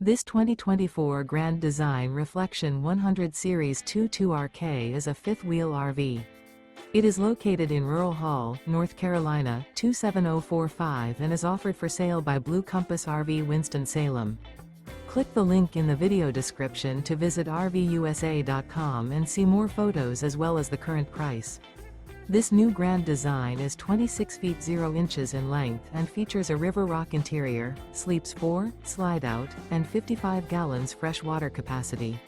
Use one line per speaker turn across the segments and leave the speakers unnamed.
This 2024 Grand Design Reflection 100 Series 22RK is a fifth-wheel RV. It is located in Rural Hall, North Carolina, 27045 and is offered for sale by Blue Compass RV Winston, Salem. Click the link in the video description to visit RVUSA.com and see more photos as well as the current price. This new Grand Design is 26 feet 0 inches in length and features a River Rock interior, sleeps 4, slide-out, and 55 gallons fresh water capacity.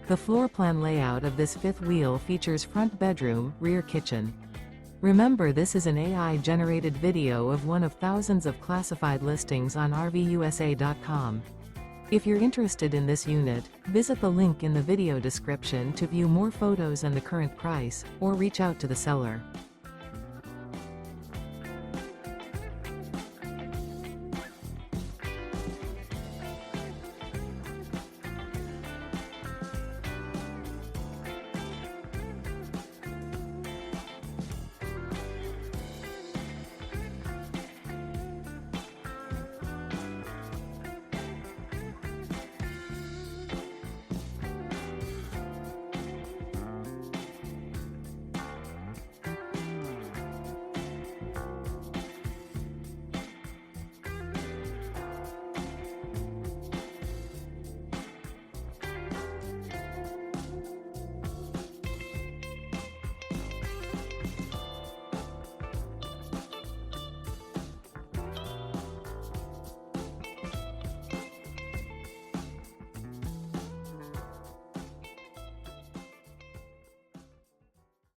The floor plan layout of this fifth wheel features front bedroom, rear kitchen. Remember, this is an AI-generated video of one of thousands of classified listings on RVUSA.com. If you're interested in this unit, visit the link in the video description to view more photos and the current price, or reach out to the seller.